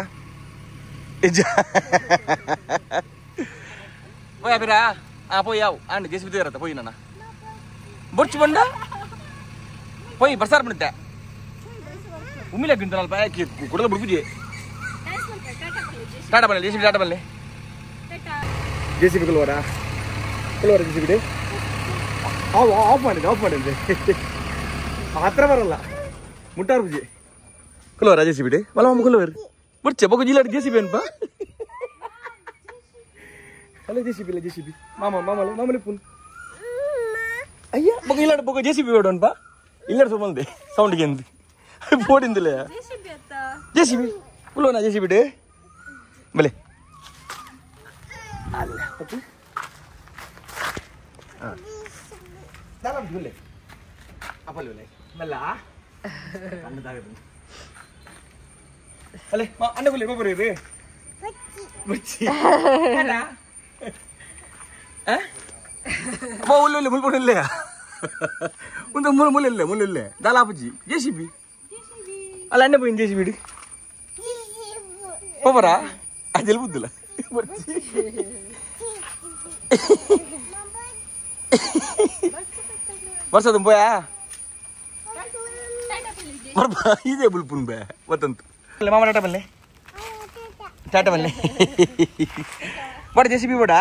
పోయా బిరా పోయావు అండ్ జేసీ తీరత పోయినా బొచ్చు బండ పోయి బర్సార్ పడితే ఉమ్మిలే గింటనాలు పైకి కుడల బుడిపుజి ಟಾಟಾ ಬನ್ನಿ ಜೆಸಿಬಿ ಟಾಟಾ ಬನ್ನಿ ಜೆಸಿಬಿ ಕುಲ್ವರಾ ಜೆಸಿಬಿ ಆಫ್ ಮಾಡಿದ್ದೆ ಹತ್ರ ಬರಲ್ಲ ಮುಟ್ಟಾರು ಬುಜಿ ಕುಲ್ವರಾ ಜೆಸಿಬಿ ಮಲ್ಲ ಮಮ್ಮ ಕುಲ್ವರ್ ಬುಡ್ಚೆ ಬೊಗ ಜಿಲ್ಲಾಡಿ ಜೆಸಿಬಿ ಅನ್ಪಾ ಅಲ್ಲ ಜೆಸಿಬಿ ಮಾಮಲಿ ಪುನ್ ಅಯ್ಯ ಬೊಗ ಇಲ್ಲಾಡಿ ಬೊಗ ಜೆಸಿಬಿ ಬೇಡ ಅನ್ಪಾ ಇಲ್ಲ ಸುಮ್ಮಂದೆ ಸೌಂಡ್ಗೆ ಎಂದು ಬೋಡಿಂದಿಲ್ಲ ಜೆ ಸಿ ಬಿ ಪುಲ್ಲೋಣ ಜೆ ಸಿ ಬಿಡು ಬಲೆ ಅಲ್ಲ ಬಲೆ ಅಪ್ಪಲ್ಲ ಮಲ್ಲ ಅಲ್ಲೇ ಅಣ್ಣ ಬಲೆ ಬರೀ ರೀ ಬಚ್ಚಿ ಮುಳ್ಳಿಲ್ಲ ಮುಳ್ಳಿಲ್ಲ ಒಂದು ಮುಳ್ಳಿಲ್ಲ ಮುಳ್ಳಿಲ್ಲ ದಾಲಾಪಜ್ಜಿ ಜೆ ಸಿ ಬಿ ಅಲ್ಲ ಅಣ್ಣ పోయింది ಜೆ ಸಿ ಬಿಡಿ పోపరా అది తెలుపుద్దుల వర్షం పోయా ఇదే బుల్పున్ బే వతంత మామ టాటా బల్లే ಟಾಟಾ ಬನ್ನಿ ಬಡ ಜೆ ಸಿ ಬಿ ಬಡ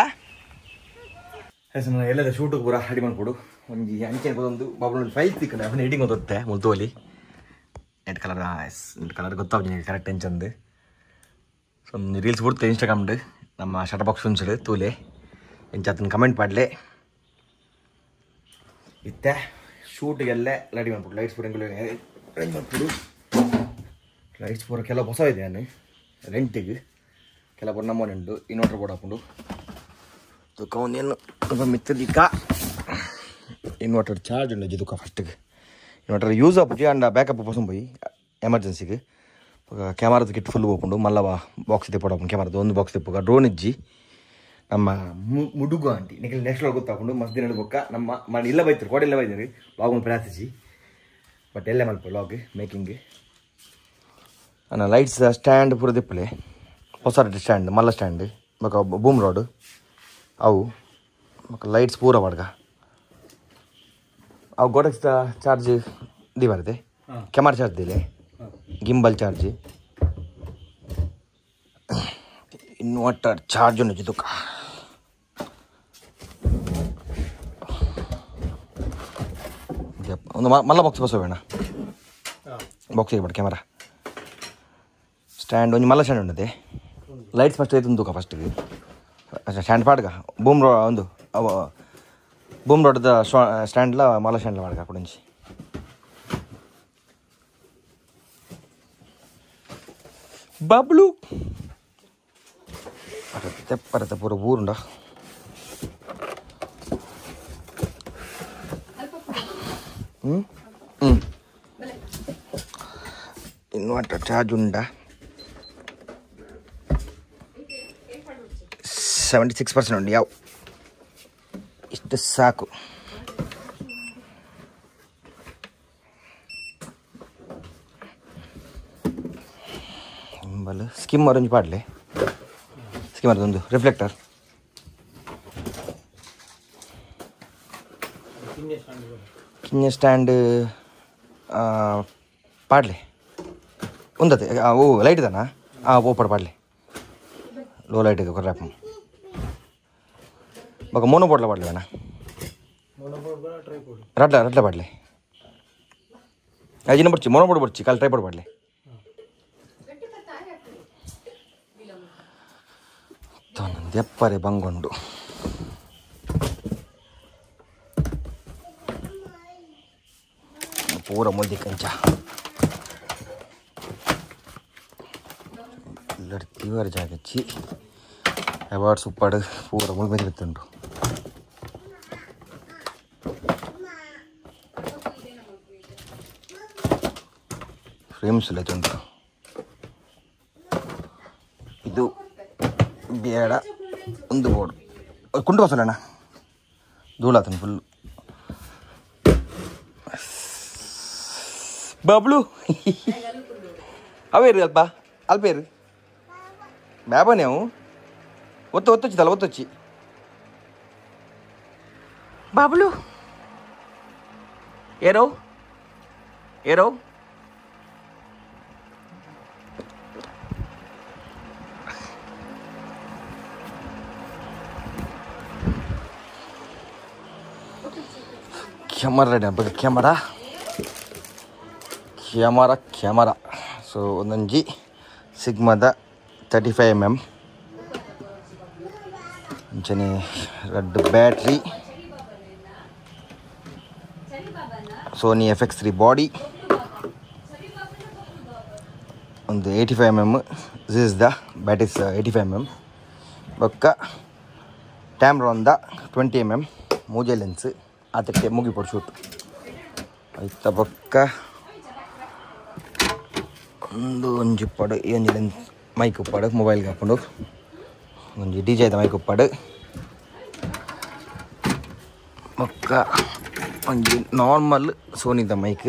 ಎಲ್ಲದ ಶೂಟಿಗೆ ಪೂರ ರೆಡಿ ಮಾಡ್ಕೊಡು ಒಂಜಿ ಅಂಚೆ ಒಂದು ಬಾಬು ಫೈಲ್ ತಿಕ್ಕಂಡೆ ಅವನ ಎಡಿಂಗ್ ಓದುತ್ತೆ ಮುಲ್ತೋಲಿ ನೆಟ್ ಕಲರ್ ಗೊತ್ತಾಗ ಕರೆಕ್ಟ್ ಎಂಚಂದು ಸೊ ರೀಲ್ಸ್ ಬಿಡ್ತೆ ಇನ್ಸ್ಟಾಗ್ರಾಮ್ದು ನಮ್ಮ ಶಟರ್ ಬಾಕ್ಸ್ ಉಂಚಲು ತೂಲೆ ಎಂಚತ್ತನ ಕಮೆಂಟ್ ಮಾಡಲೆ ಇತ್ತೆ ಶೂಟಿಗೆಲ್ಲ ರೆಡಿ ಮಾಡ್ಬಿಡು ಲೈಟ್ಸ್ ಪೂರ ರೆಡಿ ಮಾಡ್ಬಿಡು ಲೈಟ್ಸ್ ಪೂರ ಕೆಲವು ಹೊಸ ಇದೆ ನಾನು ರೆಂಟಿಗೆ ಕೆಲವು ನಮ್ಮನೆ ಉಂಟು ಇನ್ವರ್ಟರ್ ಬೋರ್ಡ್ ಹಾಕೊಂಡು ತುಕ ಮಿತ್ತಲಿಕ್ಕ ಇನ್ವರ್ಟರ್ ಚಾರ್ಜ್ ಉಂಡು ದುಃಖ ಫಸ್ಟಿಗೆ ಇನ್ವರ್ಟರ್ ಯೂಸ್ ಆಪುಜಿ ಅಂಡ್ ಬ್ಯಾಕಪ್ ಪೋಸಂ పోయి ಎಮರ್ಜೆನ್ಸಿಗೆ ಕ್ಯಾಮರಾದ ಕಿಟ್ ಫುಲ್ ಹೋಗ್ಕೊಂಡು ಮಲ್ಲ ಬಾಕ್ಸ್ ತೆಪ್ಪಡಪ್ಪ ಕ್ಯಾಮರಾದ ಒಂದು ಬಾಕ್ಸ್ ತೆಪ್ಪಗ ಡ್ರೋನ್ ಇಜ್ಜಿ ನಮ್ಮ ಮುಡುಗು ಆಂಟಿ ನಿಖಿಲ್ ನೆಕ್ಸ್ಟ್ ಒಳಗೆ ಗೊತ್ತಾಕೊಂಡು ಮಸ್ತ್ ದಿನ ಬೊಕ್ಕ ನಮ್ಮ ಮನೆ ಇಲ್ಲ ಬೈತಾರೆ ಕೋಡೆ ಇಲ್ಲ ಬೈದಾರೆ ಲಾಗ್ ಪ್ರಾರ್ಥಿಸಿ ಬಟ್ ಎಲ್ಲ ಮಲ್ಪ ಲಾಗ್ ಮೇಕಿಂಗ್ ಅನ್ನ ಲೈಟ್ಸ್ ಸ್ಟ್ಯಾಂಡ್ ಪೂರ ದಿಪ್ಪಲೆ ಹೊಸ ಸ್ಟ್ಯಾಂಡ್ ಮಲ್ಲ ಸ್ಟ್ಯಾಂಡ್ ಮಕ್ಕ ಬೂಮ್ ರಾಡ್ ಅವು ಮಕ್ಕ ಲೈಟ್ಸ್ ಪೂರ ಬಡ್ಗ ಅವು ಗೋಟಕ್ಸ್ ಚಾರ್ಜ್ ದಿ ಬರುತ್ತೆ ಕ್ಯಾಮರಾ ಚಾರ್ಜ್ ದಿಲೆ ಗಿಂಬಲ್ ಚಾರ್ಜ್ ಇನ್ವರ್ಟರ್ ಚಾರ್ಜ್ ಉಂಟು ದುಃಖ ಒಂದು ಮಲ್ಲ ಬಾಕ್ಸ್ ಬಸ್ ಬೇಡ ಬಾಕ್ಸಿಗೆ ಬೇಡ ಕ್ಯಾಮರಾ ಸ್ಟ್ಯಾಂಡ್ ಒಂದು ಮಲ್ಲ ಸ್ಟ್ಯಾಂಡ್ ಉಂಟದೆ ಲೈಟ್ಸ್ ಫಸ್ಟ್ ಐತೆ ತುಕ ಫಸ್ಟಿಗೆ ಸ್ಟ್ಯಾಂಡ್ ಪಾಡ್ಗ ಬೂಮ್ ರೋ ಒಂದು ಬೂಮ್ ರೋಡ್ದ ಸ್ಟ್ಯಾಂಡ್ಲ ಮಲ್ಲ ಸ್ಟ್ಯಾಂಡ್ಲ ಮಾಡ್ಗ ಕುಡಿಂಚಿ ಬಬ್ಲು ತೆಪ್ಪರತ್ತೆ ಪೂರ ಊರುಂಡ ಇನ್ವರ್ಟರ್ ಚಾರ್ಜ್ ಉಂಡ 76% ಉಂಡು ಯಾವ ಇಷ್ಟು ಸಾಕು ಬಲ್ ಸ್ಕಿಮ್ಮರ್ ಒಂಜಿ ಪಾಡ್ಲೆ ಸ್ಕಿಮ್ಮರ್ ಒಂದು ರಿಫ್ಲೆಕ್ಟರ್ ಕಿನ್ನೆ ಸ್ಟ್ಯಾಂಡ್ ಪಾಡ್ಲೆ ಉಂದತೆ ಓ ಲೈಟ್ ಇದಾನ ಓಪಡ್ ಪಾಡ್ಲೆ ಲೋ ಲೈಟ್ ಇದೆ ಕೊರ್ರಾಪ ಬಕ ಮೋನೋ ಬೋಟ್ಲ ಪಾಡ್ಲೆ ಅಣ್ಣ ರಡ್ಲ ಪಾಡ್ಲೆ ಅಜಿನ ಬರ್ಚಿ ಮೋನೋ ಬೋರ್ಡ್ ಬರ್ಚಿ ಕಾಲ್ ಟ್ರೈಪಾಡ್ ಪಾಡ್ಲೆ ದೆಪ್ಪರೆ ಬಂಗೊಂಡು ಪೂರ ಮುಲ್ದಿ ಕಂಚ ಇವರ ಜಾಗಚ್ಚಿ ಅವಾರ್ಡ್ಸ್ ಉಪ್ಪಾಡು ಪೂರ ಮುಳ್ ಮೇಲೆ ಬಿತ್ತುಂಡು ಫ್ರೇಮ್ಸ್ ಇಲ್ಲ ಉಂಟು ಇದು ಬೇಡ ಒಂದು ಬೋರ್ಡ್ ಕುಂಟು ಬಸಲಣ್ಣ ಧೂಳಾತನ ಫುಲ್ಲು ಬಬ್ಲು ಅವೇ ಇರಿ ಅಲ್ಪ ಇರು ಬ್ಯಾಬನೇ ಅವು ಒತ್ತೊಚ್ಚಿದಲ್ಲ ಒತ್ತೊಚ್ಚಿ ಬಾಬ್ಲು ಏರೋ ಏರೋ ಕ್ಯಾಮರಾ ರೆಡಿ ಆಗ್ಬೇಕು ಕ್ಯಾಮರಾ ಸೊ ಒಂದೊಂಜಿ ಸಿಗ್ಮಾದ 35mm ಅಂಚನೆ ರೆಡ್ ಬ್ಯಾಟ್ರಿ ಸೋನಿ FX3 ಬಾಡಿ ಒಂದು 85mm. This is the Batis 85mm. ಬೊಕ್ಕ ಟ್ಯಾಮ್ರಾನ್ದ 20mm ಮೂಜೆ ಲೆನ್ಸ್ ಅದಕ್ಕೆ ಮುಗಿಪೊಡು ಶೂಟ್ ಐತ. ಬೊಕ್ಕ ಒಂಜಿ ಉಪ್ಪಡು ಈ ಒಂಜಿ ಲೆನ್ಸ್ ಮೈಕ್ ಉಪ್ಪಡು ಮೊಬೈಲ್ಗೆ ಹಾಕೊಂಡು ಒಂಜಿ DJದ ಮೈಕ್ ಉಪ್ಪಡು. ಬೊಕ್ಕ ಒಂಜಿ ನಾರ್ಮಲ್ ಸೋನಿದ ಮೈಕ್,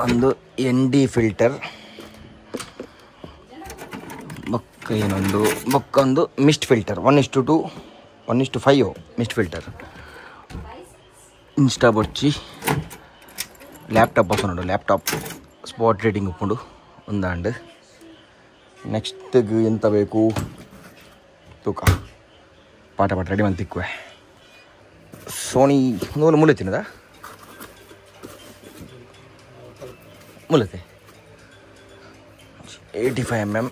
ಒಂದು ND ಫಿಲ್ಟರ್, ಬೊಕ್ಕ ಏನೊಂದು ಬೊಕ್ಕ ಒಂದು mist filter 1:2 1:5 mist filter. Insta ಬೊಚ್ಚಿ ಲ್ಯಾಪ್ಟಾಪ್ ಬಸೋಡು, ಲ್ಯಾಪ್ಟಾಪ್ ಸ್ಪಾಟ್ ರೇಟಿಂಗ್ ಉಪ್ಪುಂಡು ಒಂದಾಂಡ್. ನೆಕ್ಸ್ಟ್ಗೆ ಎಂತ ಬೇಕು ತೂಕ ಪಾಠ ರೆಡಿ ಮಾಡಿ ತಿಕ್ಕುವೆ. ಸೋನಿ ನೂಲು ಮುಲತಿನದ ಮುಲತೆ 85mm.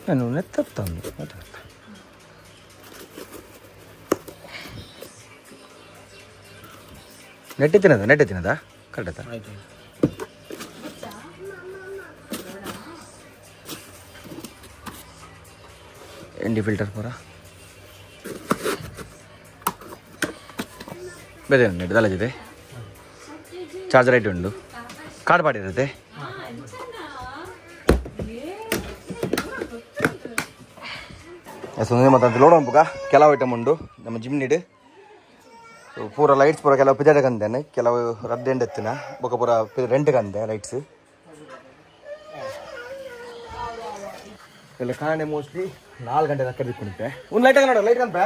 ನಾನು ನೆತ್ತಂದು ನೆಟ್ಟೆತ್ತಿನದ ಕರೆಕ್ಟ್ ಆಯ್ತು. ND ಫಿಲ್ಟರ್ ಪೂರ ಬೇರೆ ನೆಟ್ಟು ತಲೆಜಿದೆ. ಚಾರ್ಜರ್ ಐಟ್ ಉಂಡು, ಕಾರ್ಡ್ ಪಾಡಿರುತ್ತೆ. ಸುಮ್ಮನೆ ಮತ್ತೆ ಲೋಡ್ ಉಂಪುಗ ಕೆಲವು ಐಟಮ್ ಉಂಡು ನಮ್ಮ ಜಿಮ್ ನೀಡು ಪೂರ ಲೈಟ್ಸ್ ಪೂರ ಕೆಲವು ಪಿಜಾಡಕ್ಕೆ ಅಂದೇನೆ, ಕೆಲವು ರದ್ದೆಂಡು ಎತ್ತಿನ ಬೊಕ್ಕ ಪೂರ ರೆಂಟ್ಗೆ ಅಂದೆ ಲೈಟ್ಸ್ ಎಲ್ಲ ಕಾಣೆ. ಮೋಸ್ಟ್ಲಿ 4 ಗಂಟೆ ಲಕ್ಕ ದಿಕ್ಕೊಂಡೆ ಒಂದು ಲೈಟ್ ನೋಡ ಲೈಟ್ ಕಂಪ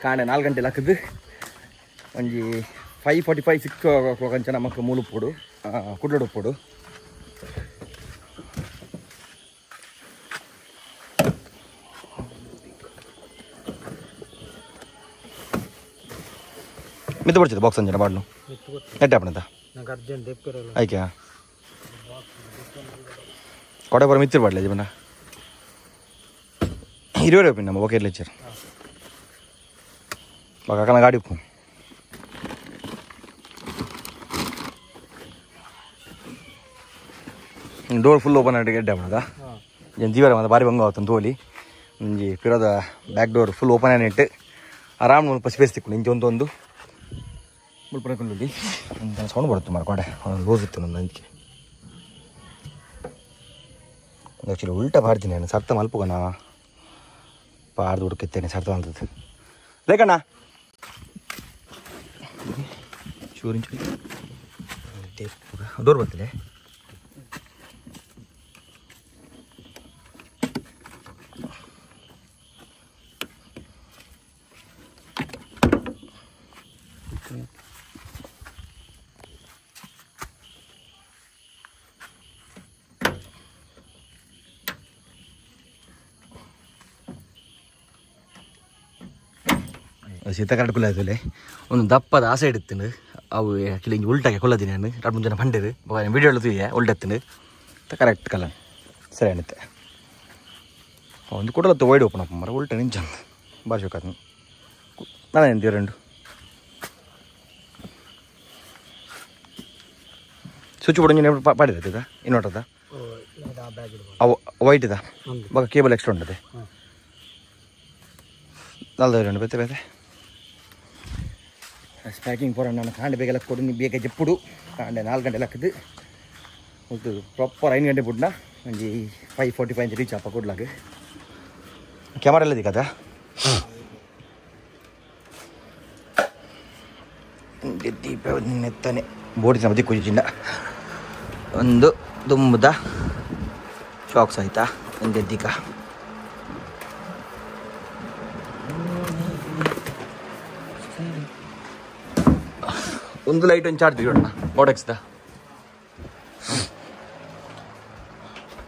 ಕಾಣೆ 4 ಗಂಟೆ ಲಕ್ಕದು ಒಂಜಿ 5:45 6 ಅಂಚ ನಮಕ್ ಮೂಲು ಉಪ್ಪುಡು ಕುಡ್ಲಡು ಉಪ್ಪುಡು. ಮಿತ್ತು ಬಿಡ್ತಿದ್ದೆ ಬಾಕ್ಸ್ ಅಂಜನ ಬಾಡ್ಲು ನೆಟ್ಟೆ ಹಾಪಣದ ಆಯ್ಕೆ ಕೊಡೆ ಬರ ಮಿತ್ತಿರ್ ಬಾಡ್ಲೆ ಜೀವನ 20 ರೂಪಾಯಿ ನಮ್ಮ ಓಕೆ ಲೆಚ್ಚರ್ ಕಾಕನ ಗಾಡಿ ಉಪ್ಪು ಡೋರ್ ಫುಲ್ ಓಪನ್ ಆಗಿ ಎಡ್ಡೆ ಹಾಪಣದ ಏನು ಜೀವರ ಮತ್ತೆ ಭಾರಿ ಬಂಗ ಆವತ್ತು ತೋಲಿ ಒಂಜಿ ಪಿರೋದ ಬ್ಯಾಕ್ ಡೋರ್ ಫುಲ್ ಓಪನ್ ಆಗಿ ಇಟ್ಟು ಆರಾಮ್ ಮುಲ್ಪ ಸ್ಪೇಸ್ ತಿಕ್ಕೊಂಡು ಇಂಚೆ ಒಂದು ಮುಲ್ಪನಕೊಂಡು ಅಂತ ಸೌಂಡ್ ಬರುತ್ತೆ ಮಾರ್ಕೊಂಡೆ ಲೂಸ್ ಇತ್ತು ನನ್ನ ಅಂಚಿಕೆ ಆ್ಯಕ್ಚುಲಿ ಉಲ್ಟಾ ಮಾಡ್ತೀನಿ ನಾನು ಸರ್ತ ಮಲ್ಪುಗಣ ಪಾರ್ದು ಹುಡುಕಿತ್ತೇನೆ ಸರ್ತ ಅಂತದ್ದು ಲೇಕಣ್ಣ ಚೂರಿಂಚು ಡೋರ್ ಬರ್ತಿದೆ. ಶೀತ ಕರೆಕ್ಟ್ ಕುಲ್ಲಾಯ್ತಲೆ ಒಂದು ದಪ್ಪದ ಆಸೆ ಇಡುತ್ತೇನೆ ಅವು ಆ್ಯಕ್ಚುಲಿ ಹಿಂಗೆ ಉಲ್ಟಾಗೆ ಕೊಲ್ಲತೀನಿ ನಾನು 2-3 ಜನ ಬಂಡಿರು ವೀಡಿಯೋ ಹೇಳ್ತೀವಿ ಉಲ್ಟೆತ್ತೀನಿ ಕರೆಕ್ಟ್ ಕಲ ಸರಿ ಅನ್ನತ್ತೆ ಒಂದು ಕೊಡಲತ್ತು ವೈಡ್ ಓಪನ್ ಅಪ್ಪ ಮರ ಉಲ್ಟ ನಿಂಚ ಬಾರ್ಸ್ಬೇಕಾದ ನಾನು ಎಂತೀವಿ 2 ಸ್ವಿಚ್ ಬೋರ್ಡ್ ಇಂಜಿನ್ ಪಾಡಿರ್ತದ ಇನ್ವರ್ಟರ್ದ ಅವು ವೈಟ್ ಇದ ಬಾಗ ಕೇಬಲ್ ಎಕ್ಸ್ಟ್ರಾ ಉಂಟದೆ 42 ಬೇತೆ ಬೇತೆ ಪ್ಯಾಕಿಂಗ್ ಪೂರ ನಾನು ಕಾಂಡೆ ಬೇಗ ಕೊಡು ನೀವು ಬೇಗ ಜಪ್ಪುಡು ಕಾಂಡೆ 4 ಗಂಟೆ ಲಕ್ಕದು ಒಂದು ಪ್ರಾಪರ್ 5 ಗಂಟೆ ಬಿಡ್ನ ಒಂಜಿ 5:45 ಇಂಚ್ ರೀಚ್ ಅಪ್ಪ ಕೊಡ್ಲಾಗ ಕ್ಯಾಮರಾ ಎಲ್ಲ ದಿಕ್ಕದ ದೀಪ ನೆತ್ತಾನೆ ಬೋಡಿ ನಮ್ಮ ದಿಕ್ಕು ಚಿನ್ನ ಒಂದು ದುಂಬದ ಶಾಕ್ಸ್ ಆಯ್ತಾ ಒಂದು ದಿಕ್ಕ ಒಂದು ಲೈಟ್ ಒಂದು ಚಾರ್ಜ್ ಇಡೋಣ ಬಾಡೆಕ್ಸ್ದ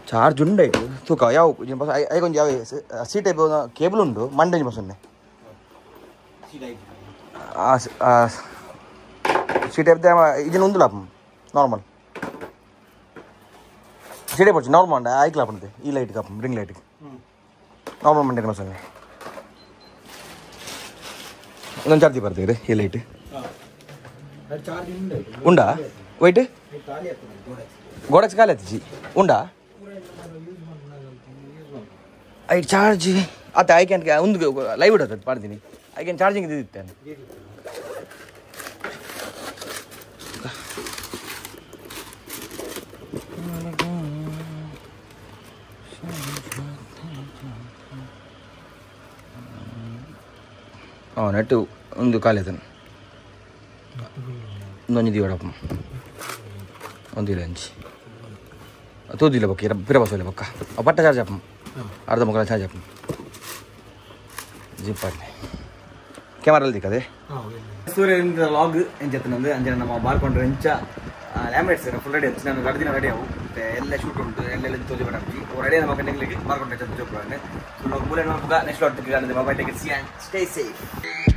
ಚಾರ್ಜ್ ಉಂಡೆ ತೂಕ ಯಾವ ಐಗೊಂದು ಯಾವ ಸಿ ಟೈಪ್ ಕೇಬಲ್ ಉಂಡು ಮಂಡೆ ಬಸನ್ನೆ ಸಿ ಟೈಪ್ ಇದನ್ನು ಒಂದು ಲಾಭ ನಾರ್ಮಲ್ ಸಿ ಟೈಪ್ వచ్చి ನಾರ್ಮಲ್ ಆಯ್ಕೆ ಲಾಭ ಈ ಲೈಟ್ ಕಾಪ ರಿಂಗ್ ಲೈಟ್ಗೆ ಆನ್ ಮಾಡಿ ಮಸಾಲೆ ಇನ್ನೊಂದು ಚಾರ್ಜಿ ಬರ್ತೀರಿ ಈ ಲೈಟ್ ಉಂಡಾ ವೈಟ್ ಗೋಡಕ್ಸ್ ಖಾಲಿ ಆಯ್ತು ಜಿ ಉಂಡಾ ಐ ಚಾರ್ಜ್ ಆತ ಐ ಕ್ಯಾನ್ ಒಂದು ಲೈವ್ ಇಡೋದು ಮಾಡ್ತೀನಿ ಐ ಕ್ಯಾನ್ ಚಾರ್ಜಿಂಗ್ ಇದ್ದಿತ್ತೇನೆ ನೆಟ್ಟು ಒಂದು ಖಾಲಿ ಆಯ್ತಾನೆ ಒಂದೊಂದು ದಿವಡಪ್ಪ ಒಂದಿಲ್ಲ ಅಂಚಿ ತೂದಿಲ್ಲ ಬಕ್ಕ ಪಿರ ಬಸೋಲ್ಲ ಬಕ್ಕ ಪಟ್ಟ ಚಾರ್ಜ್ ಅಪ್ಪ ಅರ್ಧ ಮುಕ್ಕಾಲು ಚಾರ್ಜ್ ಅಪ್ಪ ಜಿಪ್ಪಾಡ್ಲಿ ಕ್ಯಾಮರಲ್ಲಿ ದಿಕ್ಕದೆ ಸೂರ್ಯನಿಂದ ಲಾಗ್ ಎಂಚತ್ತನಂದು ಅಂಜನ ನಮ್ಮ ಬಾರ್ಕೊಂಡ್ರೆ ಎಂಚ ಲ್ಯಾಮಿನೇಟ್ಸ್ ಫುಲ್ ರೆಡಿ ಹಚ್ಚಿ ನಾನು ಗಡ್ದಿನ ರೆಡಿ ಅವು ಮತ್ತೆ ಎಲ್ಲ ಶೂಟ್ ಉಂಟು ಎಲ್ಲ ತೋಜಿ ಬರಿ ರೆಡಿ ನಮ್ಮ ಕಣ್ಣಿಗೆ ಬಾರ್ಕೊಂಡ್ರೆ ಚಂದ ಜೋಪ್ರಾನೆ ಸೊ ನಾವು ಮೂಲೆ ನೋಡ್ಬೇಕು next lot mobile take it C and stay safe